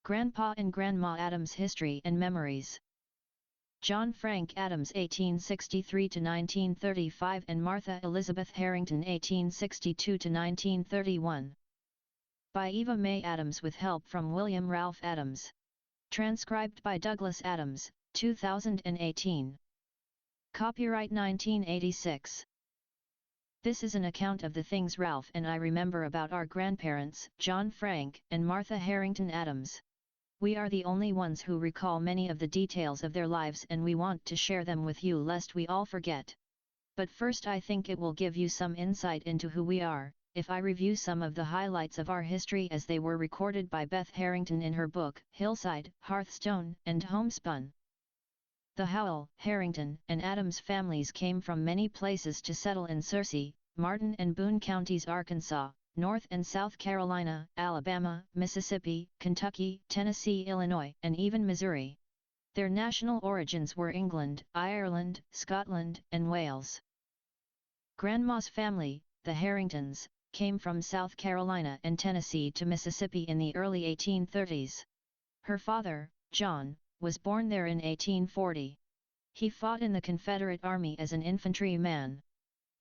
Grandpa and Grandma Adams History and Memories. John Frank Adams 1863–1935 and Martha Elizabeth Harrington 1862–1931. By Eva May Adams with help from William Ralph Adams. Transcribed by Douglas Adams, 2018. Copyright 1986. This is an account of the things Ralph and I remember about our grandparents, John Frank and Martha Harrington Adams. We are the only ones who recall many of the details of their lives, and we want to share them with you lest we all forget. But first, I think it will give you some insight into who we are, if I review some of the highlights of our history as they were recorded by Beth Harrington in her book, Hillside, Hearthstone, and Homespun. The Howell, Harrington, and Adams families came from many places to settle in Searcy, Martin and Boone counties, Arkansas, North and South Carolina, Alabama, Mississippi, Kentucky, Tennessee, Illinois, and even Missouri. Their national origins were England, Ireland, Scotland, and Wales. Grandma's family, the Harringtons, came from South Carolina and Tennessee to Mississippi in the early 1830s. Her father, John, was born there in 1840. He fought in the Confederate Army as an infantryman.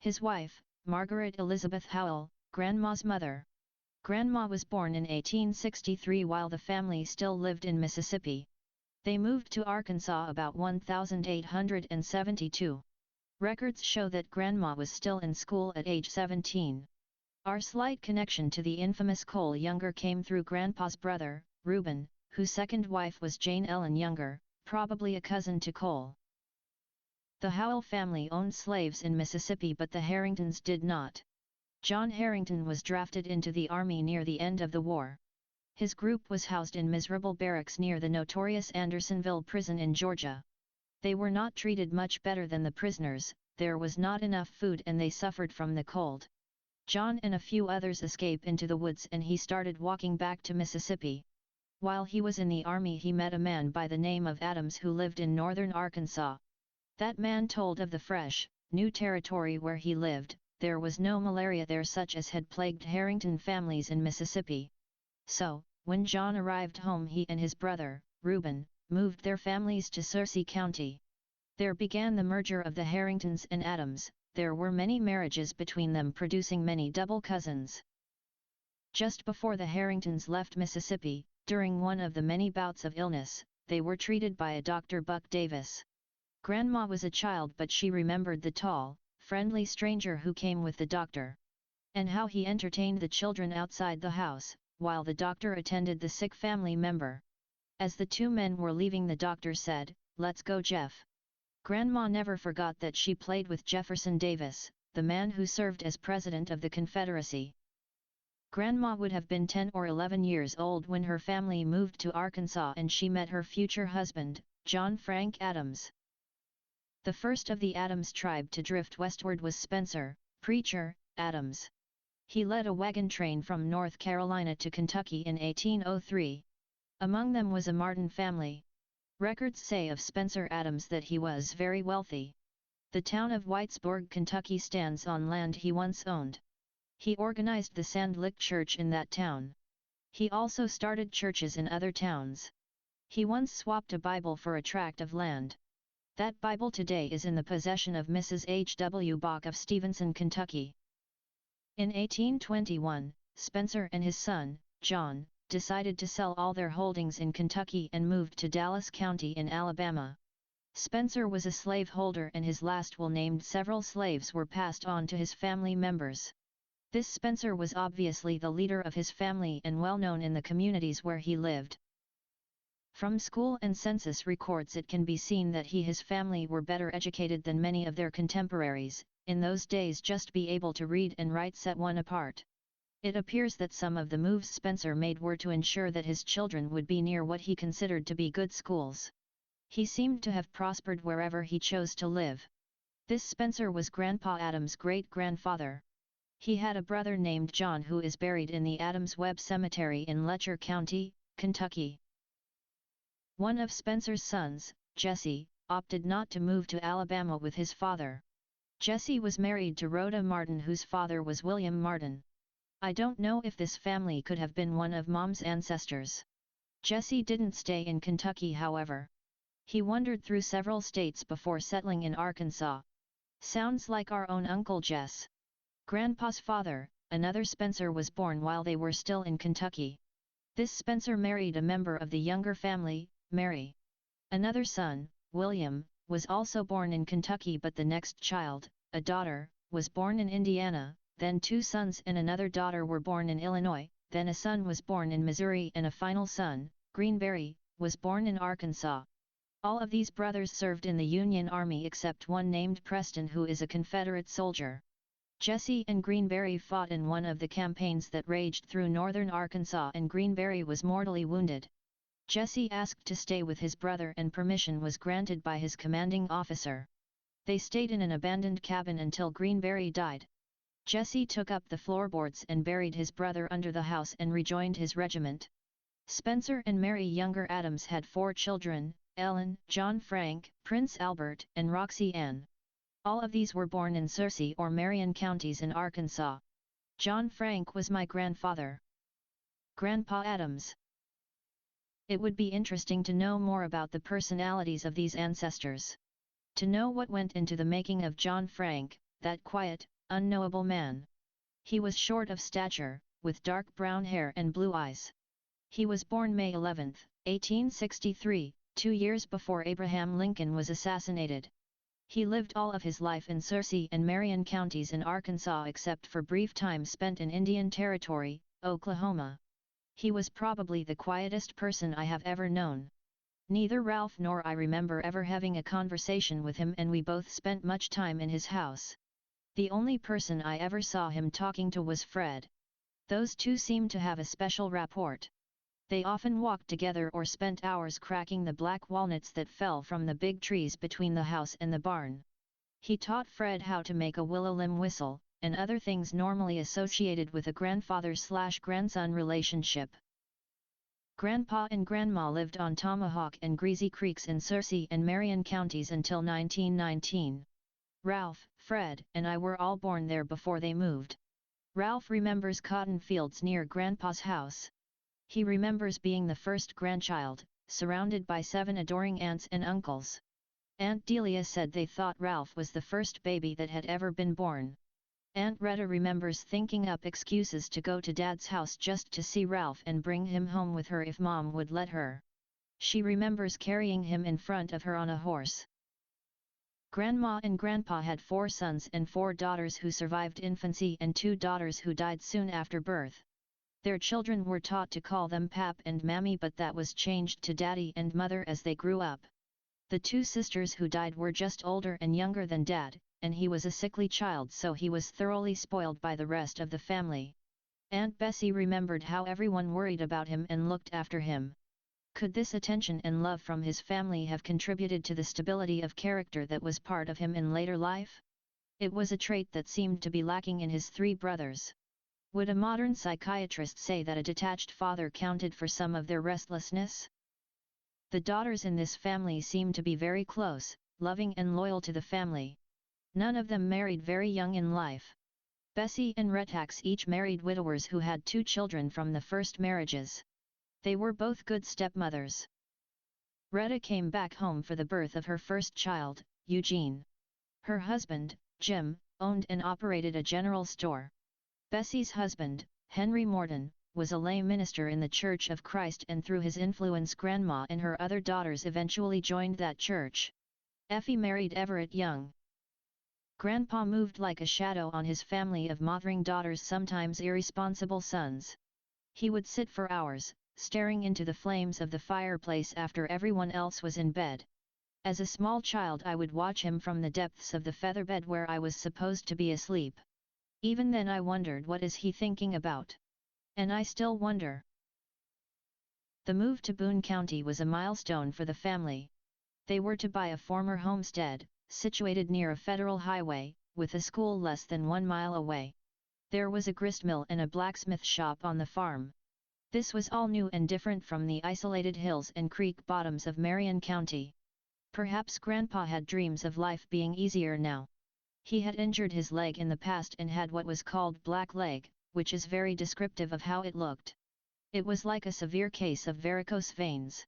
His wife, Margaret Elizabeth Howell, Grandma's mother. Grandma was born in 1863 while the family still lived in Mississippi. They moved to Arkansas about 1872. Records show that Grandma was still in school at age 17. Our slight connection to the infamous Cole Younger came through Grandpa's brother, Reuben, whose second wife was Jane Ellen Younger, probably a cousin to Cole. The Howell family owned slaves in Mississippi, but the Harringtons did not. John Harrington was drafted into the army near the end of the war. His group was housed in miserable barracks near the notorious Andersonville prison in Georgia. They were not treated much better than the prisoners, there was not enough food and they suffered from the cold. John and a few others escaped into the woods and he started walking back to Mississippi. While he was in the army, he met a man by the name of Adams who lived in northern Arkansas. That man told of the fresh, new territory where he lived. There was no malaria there such as had plagued Harrington families in Mississippi. So, when John arrived home, he and his brother, Reuben, moved their families to Searcy County. There began the merger of the Harringtons and Adams. There were many marriages between them, producing many double cousins. Just before the Harringtons left Mississippi, during one of the many bouts of illness, they were treated by a Dr. Buck Davis. Grandma was a child, but she remembered the tall, friendly stranger who came with the doctor, and how he entertained the children outside the house, while the doctor attended the sick family member. As the two men were leaving, the doctor said, "Let's go, Jeff." Grandma never forgot that she played with Jefferson Davis, the man who served as president of the Confederacy. Grandma would have been 10 or 11 years old when her family moved to Arkansas and she met her future husband, John Frank Adams. The first of the Adams tribe to drift westward was Spencer, Preacher, Adams. He led a wagon train from North Carolina to Kentucky in 1803. Among them was a Martin family. Records say of Spencer Adams that he was very wealthy. The town of Whitesburg, Kentucky stands on land he once owned. He organized the Sand Lick Church in that town. He also started churches in other towns. He once swapped a Bible for a tract of land. That Bible today is in the possession of Mrs. H. W. Bach of Stevenson, Kentucky. In 1821, Spencer and his son, John, decided to sell all their holdings in Kentucky and moved to Dallas County in Alabama. Spencer was a slaveholder and his last will named several slaves were passed on to his family members. This Spencer was obviously the leader of his family and well known in the communities where he lived. From school and census records it can be seen that he and his family were better educated than many of their contemporaries. In those days, just be able to read and write set one apart. It appears that some of the moves Spencer made were to ensure that his children would be near what he considered to be good schools. He seemed to have prospered wherever he chose to live. This Spencer was Grandpa Adams' great-grandfather. He had a brother named John who is buried in the Adams-Webb Cemetery in Letcher County, Kentucky. One of Spencer's sons, Jesse, opted not to move to Alabama with his father. Jesse was married to Rhoda Martin, whose father was William Martin. I don't know if this family could have been one of Mom's ancestors. Jesse didn't stay in Kentucky, however. He wandered through several states before settling in Arkansas. Sounds like our own Uncle Jess. Grandpa's father, another Spencer, was born while they were still in Kentucky. This Spencer married a member of the younger family, Mary. Another son, William, was also born in Kentucky, but the next child, a daughter, was born in Indiana, then 2 sons and another daughter were born in Illinois, then a son was born in Missouri, and a final son, Greenberry, was born in Arkansas. All of these brothers served in the Union Army except one named Preston, who is a Confederate soldier. Jesse and Greenberry fought in one of the campaigns that raged through northern Arkansas, and Greenberry was mortally wounded. Jesse asked to stay with his brother, and permission was granted by his commanding officer. They stayed in an abandoned cabin until Greenberry died. Jesse took up the floorboards and buried his brother under the house and rejoined his regiment. Spencer and Mary Younger Adams had 4 children: Ellen, John Frank, Prince Albert, and Roxy Ann. All of these were born in Searcy or Marion counties in Arkansas. John Frank was my grandfather. Grandpa Adams. It would be interesting to know more about the personalities of these ancestors. To know what went into the making of John Frank, that quiet, unknowable man. He was short of stature, with dark brown hair and blue eyes. He was born May 11, 1863, 2 years before Abraham Lincoln was assassinated. He lived all of his life in Searcy and Marion counties in Arkansas, except for brief time spent in Indian Territory, Oklahoma. He was probably the quietest person I have ever known. Neither Ralph nor I remember ever having a conversation with him, and we both spent much time in his house. The only person I ever saw him talking to was Fred. Those two seemed to have a special rapport. They often walked together or spent hours cracking the black walnuts that fell from the big trees between the house and the barn. He taught Fred how to make a willow limb whistle, and other things normally associated with a grandfather-slash-grandson relationship. Grandpa and Grandma lived on Tomahawk and Greasy Creeks in Searcy and Marion counties until 1919. Ralph, Fred, and I were all born there before they moved. Ralph remembers cotton fields near Grandpa's house. He remembers being the first grandchild, surrounded by 7 adoring aunts and uncles. Aunt Delia said they thought Ralph was the first baby that had ever been born. Aunt Retta remembers thinking up excuses to go to Dad's house just to see Ralph and bring him home with her if Mom would let her. She remembers carrying him in front of her on a horse. Grandma and Grandpa had 4 sons and 4 daughters who survived infancy and 2 daughters who died soon after birth. Their children were taught to call them Pap and Mammy, but that was changed to Daddy and Mother as they grew up. The 2 sisters who died were just older and younger than Dad, and he was a sickly child, so he was thoroughly spoiled by the rest of the family. Aunt Bessie remembered how everyone worried about him and looked after him. Could this attention and love from his family have contributed to the stability of character that was part of him in later life? It was a trait that seemed to be lacking in his 3 brothers. Would a modern psychiatrist say that a detached father counted for some of their restlessness? The daughters in this family seemed to be very close, loving and loyal to the family. None of them married very young in life. Bessie and Retax each married widowers who had 2 children from the first marriages. They were both good stepmothers. Retta came back home for the birth of her first child, Eugene. Her husband, Jim, owned and operated a general store. Bessie's husband, Henry Morton, was a lay minister in the Church of Christ, and through his influence Grandma and her other daughters eventually joined that church. Effie married Everett Young. Grandpa moved like a shadow on his family of mothering daughters, sometimes irresponsible sons. He would sit for hours, staring into the flames of the fireplace after everyone else was in bed. As a small child I would watch him from the depths of the featherbed where I was supposed to be asleep. Even then I wondered, what is he thinking about? And I still wonder. The move to Boone County was a milestone for the family. They were to buy a former homestead, situated near a federal highway, with a school less than 1 mile away. There was a gristmill and a blacksmith shop on the farm. This was all new and different from the isolated hills and creek bottoms of Marion County. Perhaps Grandpa had dreams of life being easier now. He had injured his leg in the past and had what was called black leg, which is very descriptive of how it looked. It was like a severe case of varicose veins.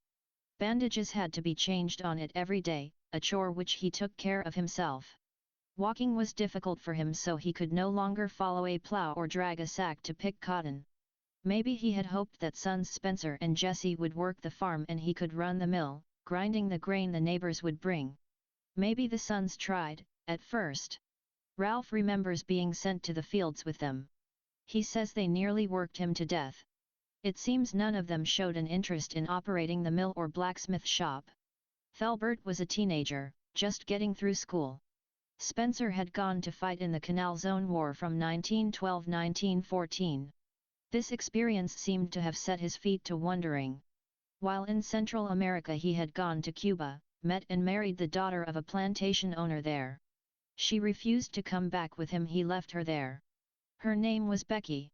Bandages had to be changed on it every day, a chore which he took care of himself. Walking was difficult for him, so he could no longer follow a plow or drag a sack to pick cotton. Maybe he had hoped that sons Spencer and Jesse would work the farm and he could run the mill, grinding the grain the neighbors would bring. Maybe the sons tried, at first. Ralph remembers being sent to the fields with them. He says they nearly worked him to death. It seems none of them showed an interest in operating the mill or blacksmith shop. Thalbert was a teenager, just getting through school. Spencer had gone to fight in the Canal Zone War from 1912–1914. This experience seemed to have set his feet to wandering. While in Central America he had gone to Cuba, met and married the daughter of a plantation owner there. She refused to come back with him, he left her there. Her name was Becky.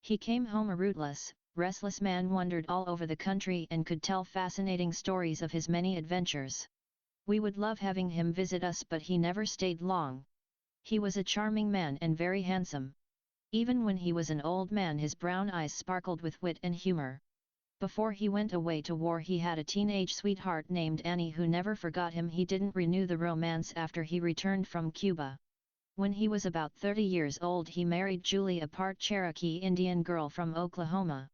He came home a rootless, restless man, wandered all over the country and could tell fascinating stories of his many adventures. We would love having him visit us, but he never stayed long. He was a charming man and very handsome. Even when he was an old man his brown eyes sparkled with wit and humor. Before he went away to war he had a teenage sweetheart named Annie who never forgot him. He didn't renew the romance after he returned from Cuba. When he was about 30 years old he married Julie, a part Cherokee Indian girl from Oklahoma.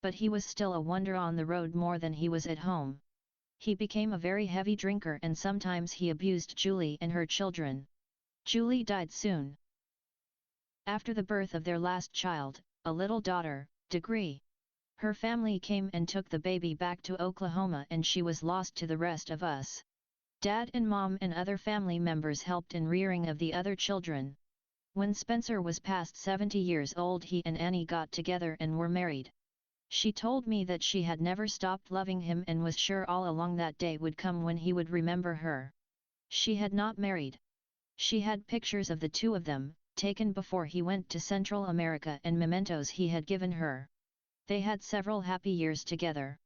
But he was still a wonder on the road more than he was at home. He became a very heavy drinker and sometimes he abused Julie and her children. Julie died soon after the birth of their last child, a little daughter, Degree. Her family came and took the baby back to Oklahoma and she was lost to the rest of us. Dad and Mom and other family members helped in rearing of the other children. When Spencer was past 70 years old he and Annie got together and were married. She told me that she had never stopped loving him and was sure all along that day would come when he would remember her. She had not married. She had pictures of the two of them, taken before he went to Central America, and mementos he had given her. They had several happy years together.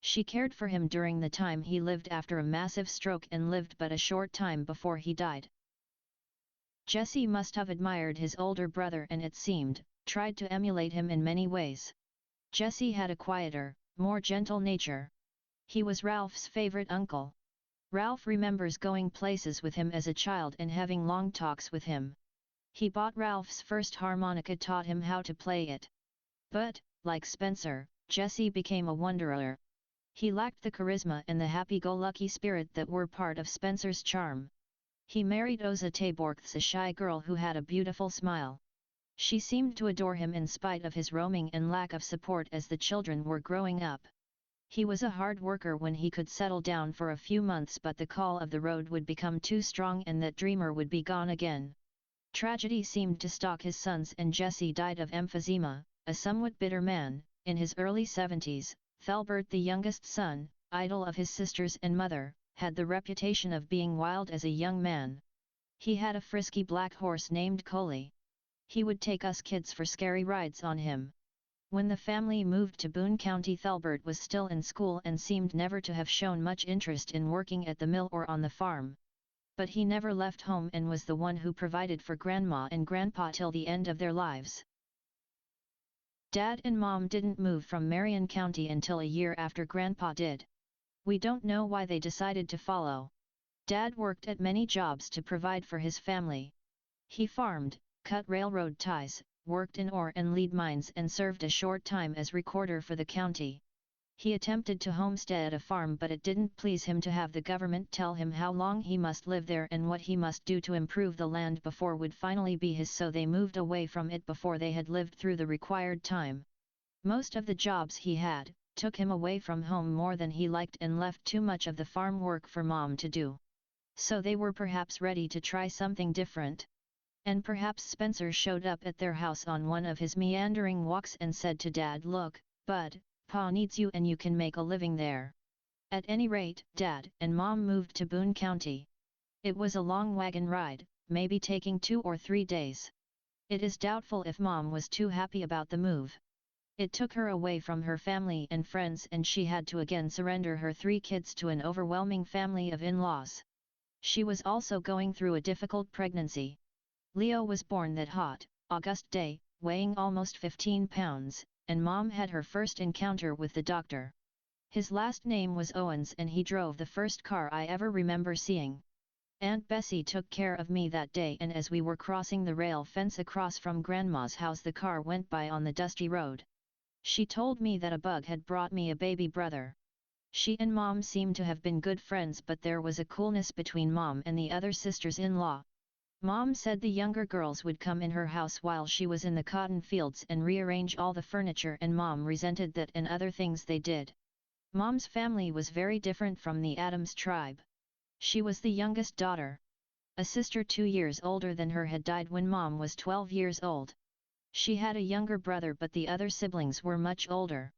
She cared for him during the time he lived after a massive stroke and lived but a short time before he died. Jesse must have admired his older brother and, it seemed, tried to emulate him in many ways. Jesse had a quieter, more gentle nature. He was Ralph's favorite uncle. Ralph remembers going places with him as a child and having long talks with him. He bought Ralph's first harmonica, taught him how to play it. But, like Spencer, Jesse became a wanderer. He lacked the charisma and the happy-go-lucky spirit that were part of Spencer's charm. He married Oza Taborks, a shy girl who had a beautiful smile. She seemed to adore him in spite of his roaming and lack of support as the children were growing up. He was a hard worker when he could settle down for a few months, but the call of the road would become too strong and that dreamer would be gone again. Tragedy seemed to stalk his sons and Jesse died of emphysema, a somewhat bitter man, in his early 70s. Thalbert, the youngest son, idol of his sisters and mother, had the reputation of being wild as a young man. He had a frisky black horse named Coley. He would take us kids for scary rides on him. When the family moved to Boone County, Thalbert was still in school and seemed never to have shown much interest in working at the mill or on the farm. But he never left home and was the one who provided for Grandma and Grandpa till the end of their lives. Dad and Mom didn't move from Marion County until a year after Grandpa did. We don't know why they decided to follow. Dad worked at many jobs to provide for his family. He farmed, cut railroad ties, worked in ore and lead mines and served a short time as recorder for the county. He attempted to homestead a farm, but it didn't please him to have the government tell him how long he must live there and what he must do to improve the land before would finally be his, so they moved away from it before they had lived through the required time. Most of the jobs he had took him away from home more than he liked and left too much of the farm work for Mom to do. So they were perhaps ready to try something different. And perhaps Spencer showed up at their house on one of his meandering walks and said to Dad, "Look, Bud, Pa needs you and you can make a living there." At any rate, Dad and Mom moved to Boone County. It was a long wagon ride, maybe taking 2 or 3 days. It is doubtful if Mom was too happy about the move. It took her away from her family and friends and she had to again surrender her 3 kids to an overwhelming family of in-laws. She was also going through a difficult pregnancy. Leo was born that hot, August day, weighing almost 15 pounds, and Mom had her first encounter with the doctor. His last name was Owens and he drove the first car I ever remember seeing. Aunt Bessie took care of me that day, and as we were crossing the rail fence across from Grandma's house the car went by on the dusty road. She told me that a bug had brought me a baby brother. She and Mom seemed to have been good friends, but there was a coolness between Mom and the other sisters-in-law. Mom said the younger girls would come in her house while she was in the cotton fields and rearrange all the furniture, and Mom resented that and other things they did. Mom's family was very different from the Addams tribe. She was the youngest daughter. A sister 2 years older than her had died when Mom was 12 years old. She had a younger brother, but the other siblings were much older.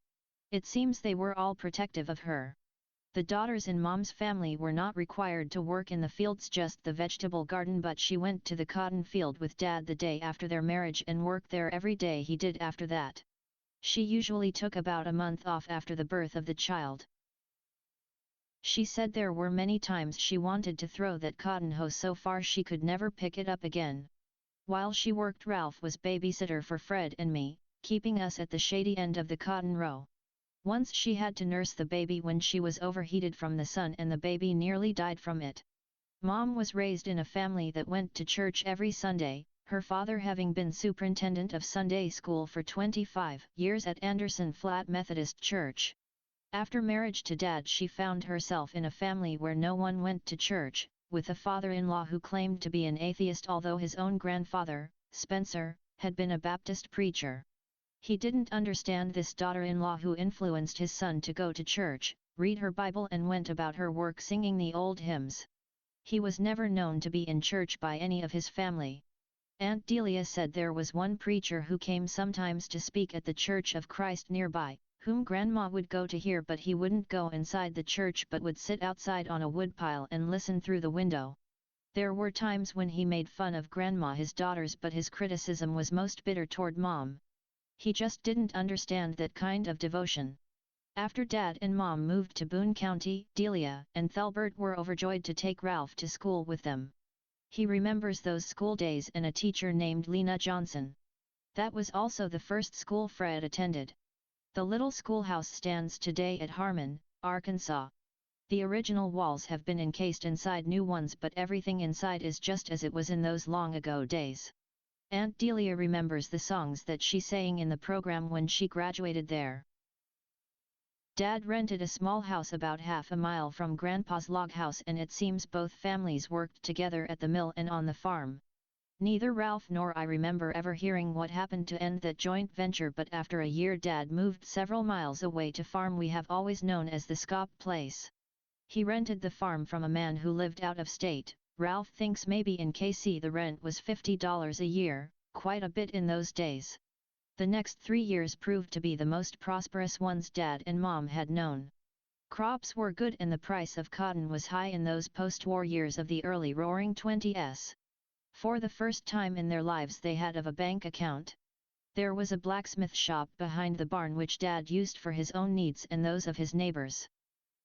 It seems they were all protective of her. The daughters in Mom's family were not required to work in the fields, just the vegetable garden, but she went to the cotton field with Dad the day after their marriage and worked there every day he did after that. She usually took about a month off after the birth of the child. She said there were many times she wanted to throw that cotton hoe so far she could never pick it up again. While she worked, Ralph was babysitter for Fred and me, keeping us at the shady end of the cotton row. Once she had to nurse the baby when she was overheated from the sun and the baby nearly died from it. Mom was raised in a family that went to church every Sunday, her father having been superintendent of Sunday school for 25 years at Anderson Flat Methodist Church. After marriage to Dad, she found herself in a family where no one went to church, with a father-in-law who claimed to be an atheist, although his own grandfather, Spencer, had been a Baptist preacher. He didn't understand this daughter-in-law who influenced his son to go to church, read her Bible and went about her work singing the old hymns. He was never known to be in church by any of his family. Aunt Delia said there was one preacher who came sometimes to speak at the Church of Christ nearby, whom Grandma would go to hear, but he wouldn't go inside the church but would sit outside on a woodpile and listen through the window. There were times when he made fun of Grandma, his daughters, but his criticism was most bitter toward Mom. He just didn't understand that kind of devotion. After Dad and Mom moved to Boone County, Delia and Thelbert were overjoyed to take Ralph to school with them. He remembers those school days and a teacher named Lena Johnson. That was also the first school Fred attended. The little schoolhouse stands today at Harmon, Arkansas. The original walls have been encased inside new ones, but everything inside is just as it was in those long ago days. Aunt Delia remembers the songs that she sang in the program when she graduated there. Dad rented a small house about half a mile from Grandpa's log house, and it seems both families worked together at the mill and on the farm. Neither Ralph nor I remember ever hearing what happened to end that joint venture, but after a year Dad moved several miles away to farm we have always known as the Scott place. He rented the farm from a man who lived out of state. Ralph thinks maybe in KC the rent was $50 a year, quite a bit in those days. The next 3 years proved to be the most prosperous ones Dad and Mom had known. Crops were good and the price of cotton was high in those post-war years of the early Roaring '20s. For the first time in their lives they had a bank account. There was a blacksmith shop behind the barn which Dad used for his own needs and those of his neighbors.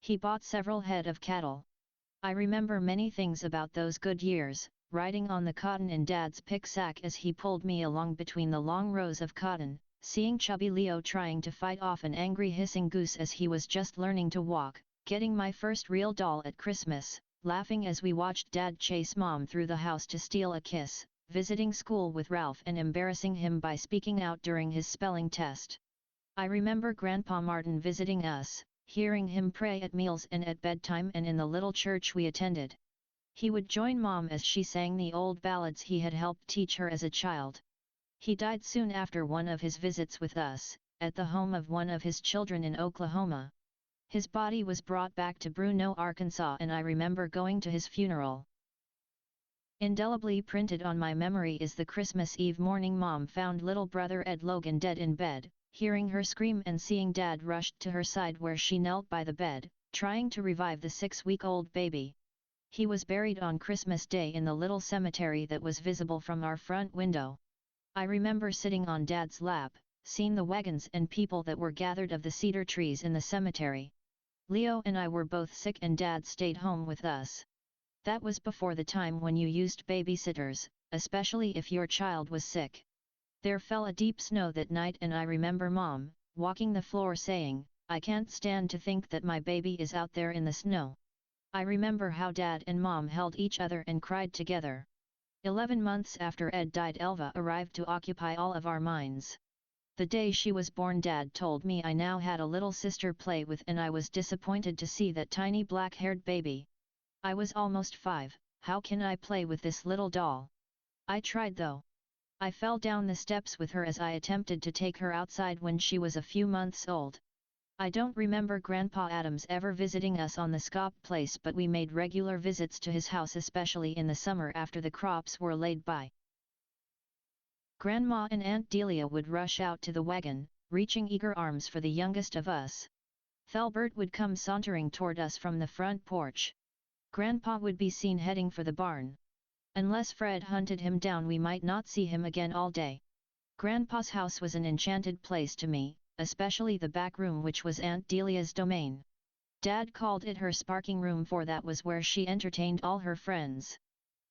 He bought several head of cattle. I remember many things about those good years, riding on the cotton in Dad's pick sack as he pulled me along between the long rows of cotton, seeing chubby Leo trying to fight off an angry hissing goose as he was just learning to walk, getting my first real doll at Christmas, laughing as we watched Dad chase Mom through the house to steal a kiss, visiting school with Ralph and embarrassing him by speaking out during his spelling test. I remember Grandpa Martin visiting us, hearing him pray at meals and at bedtime and in the little church we attended. He would join Mom as she sang the old ballads he had helped teach her as a child. He died soon after one of his visits with us, at the home of one of his children in Oklahoma. His body was brought back to Bruno, Arkansas, and I remember going to his funeral. Indelibly printed on my memory is the Christmas Eve morning Mom found little brother Ed Logan dead in bed, hearing her scream and seeing Dad rushed to her side where she knelt by the bed, trying to revive the 6-week-old baby. He was buried on Christmas Day in the little cemetery that was visible from our front window. I remember sitting on Dad's lap, seeing the wagons and people that were gathered of the cedar trees in the cemetery. Leo and I were both sick and Dad stayed home with us. That was before the time when you used babysitters, especially if your child was sick. There fell a deep snow that night and I remember Mom, walking the floor saying, "I can't stand to think that my baby is out there in the snow." I remember how Dad and Mom held each other and cried together. 11 months after Ed died, Elva arrived to occupy all of our minds. The day she was born, Dad told me I now had a little sister play with, and I was disappointed to see that tiny black-haired baby. I was almost 5, how can I play with this little doll? I tried though. I fell down the steps with her as I attempted to take her outside when she was a few months old. I don't remember Grandpa Adams ever visiting us on the Scop place, but we made regular visits to his house, especially in the summer after the crops were laid by. Grandma and Aunt Delia would rush out to the wagon, reaching eager arms for the youngest of us. Thelbert would come sauntering toward us from the front porch. Grandpa would be seen heading for the barn. Unless Fred hunted him down, we might not see him again all day. Grandpa's house was an enchanted place to me, especially the back room, which was Aunt Delia's domain. Dad called it her sparking room, for that was where she entertained all her friends.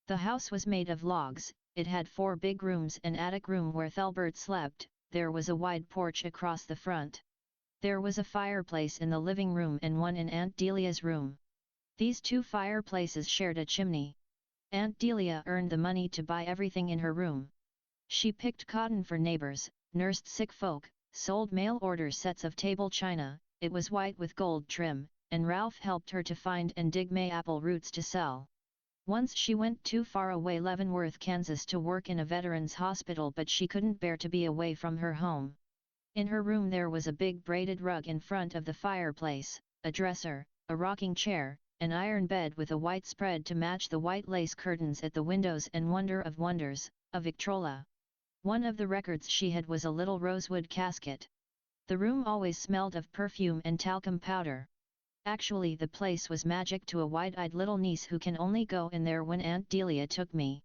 The house was made of logs, it had 4 big rooms, an attic room where Thelbert slept, there was a wide porch across the front. There was a fireplace in the living room and one in Aunt Delia's room. These 2 fireplaces shared a chimney. Aunt Delia earned the money to buy everything in her room. She picked cotton for neighbors, nursed sick folk, sold mail-order sets of table china, it was white with gold trim, and Ralph helped her to find and dig mayapple roots to sell. Once she went too far away, Leavenworth, Kansas, to work in a veterans hospital, but she couldn't bear to be away from her home. In her room there was a big braided rug in front of the fireplace, a dresser, a rocking chair, an iron bed with a white spread to match the white lace curtains at the windows, and wonder of wonders, a Victrola. One of the records she had was a little rosewood casket. The room always smelled of perfume and talcum powder. Actually, the place was magic to a wide-eyed little niece who can only go in there when Aunt Delia took me.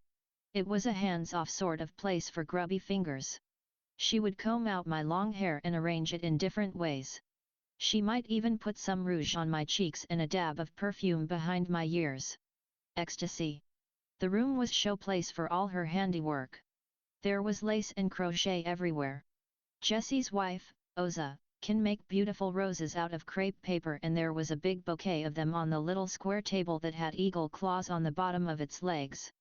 It was a hands-off sort of place for grubby fingers. She would comb out my long hair and arrange it in different ways. She might even put some rouge on my cheeks and a dab of perfume behind my ears. Ecstasy. The room was showplace for all her handiwork. There was lace and crochet everywhere. Jessie's wife, Oza, can make beautiful roses out of crepe paper, and there was a big bouquet of them on the little square table that had eagle claws on the bottom of its legs.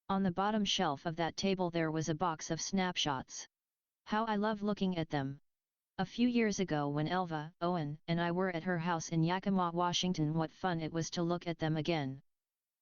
On the bottom shelf of that table there was a box of snapshots. How I love looking at them! A few years ago, when Elva, Owen, and I were at her house in Yakima, Washington, what fun it was to look at them again.